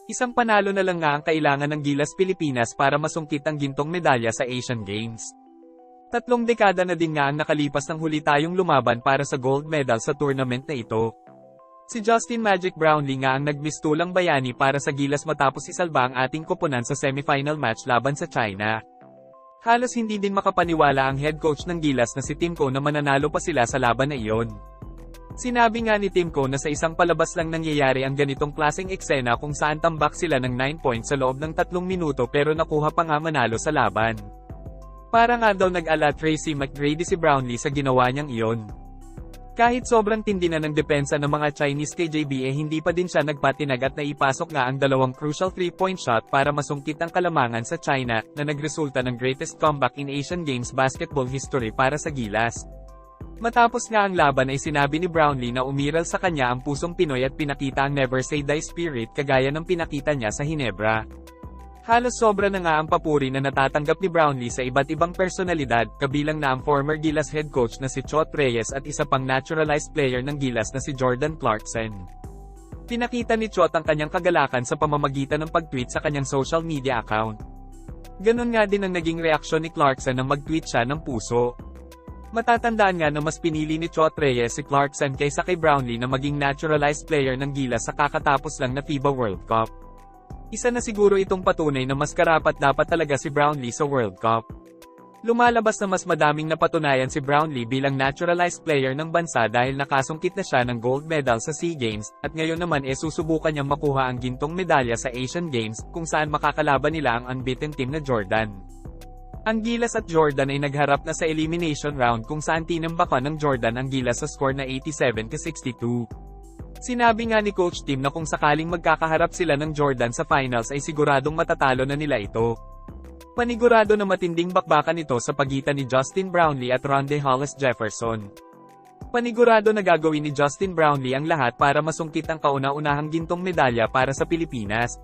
Isang panalo na lang nga ang kailangan ng Gilas Pilipinas para masungkit ang gintong medalya sa Asian Games. 3 dekada na din nga ang nakalipas nang huli tayong lumaban para sa gold medal sa tournament na ito. Si Justin Magic Brownlee nga ang nagmistulang bayani para sa Gilas matapos isalba ang ating koponan sa semifinal match laban sa China. Halos hindi din makapaniwala ang head coach ng Gilas na si Timko na mananalo pa sila sa laban na iyon. Sinabi nga ni Timko na sa isang palabas lang nangyayari ang ganitong klaseng eksena kung saan tambak sila ng 9 points sa loob ng 3 minuto pero nakuha pa nga manalo sa laban. Para nga daw nag-ala Tracy McGrady si Brownlee sa ginawa niyang iyon. Kahit sobrang tindi na ng depensa ng mga Chinese kay JB hindi pa din siya nagpatinag at naipasok nga ang 2 crucial 3-point shot para masungkit ang kalamangan sa China na nagresulta ng greatest comeback in Asian Games basketball history para sa Gilas. Matapos nga ang laban ay sinabi ni Brownlee na umiral sa kanya ang pusong Pinoy at pinakita ang never say die spirit kagaya ng pinakita niya sa Hinebra. Halos sobra na nga ang papuri na natatanggap ni Brownlee sa iba't ibang personalidad, kabilang na ang former Gilas head coach na si Chot Reyes at isa pang naturalized player ng Gilas na si Jordan Clarkson. Pinakita ni Chot ang kanyang kagalakan sa pamamagitan ng pag-tweet sa kanyang social media account. Ganon nga din ang naging reaksyon ni Clarkson nang mag-tweet siya ng puso. Matatandaan nga na mas pinili ni Chot Reyes si Clarkson kaysa kay Brownlee na maging naturalized player ng Gilas sa kakatapos lang na FIBA World Cup. Isa na siguro itong patunay na mas karapat-dapat talaga si Brownlee sa World Cup. Lumalabas na mas madaming napatunayan si Brownlee bilang naturalized player ng bansa dahil nakasungkit na siya ng gold medal sa SEA Games, at ngayon naman susubukan niyang makuha ang gintong medalya sa Asian Games, kung saan makakalaban nila ang unbeaten team na Jordan. Ang Gilas at Jordan ay nagharap na sa elimination round kung saan tinambakan ng Jordan ang Gilas sa score na 87-62. Sinabi nga ni Coach Tim na kung sakaling magkakaharap sila ng Jordan sa finals ay siguradong matatalo na nila ito. Panigurado na matinding bakbakan ito sa pagitan ni Justin Brownlee at Rondae Hollis Jefferson. Panigurado na gagawin ni Justin Brownlee ang lahat para masungkit ang kauna-unahang gintong medalya para sa Pilipinas.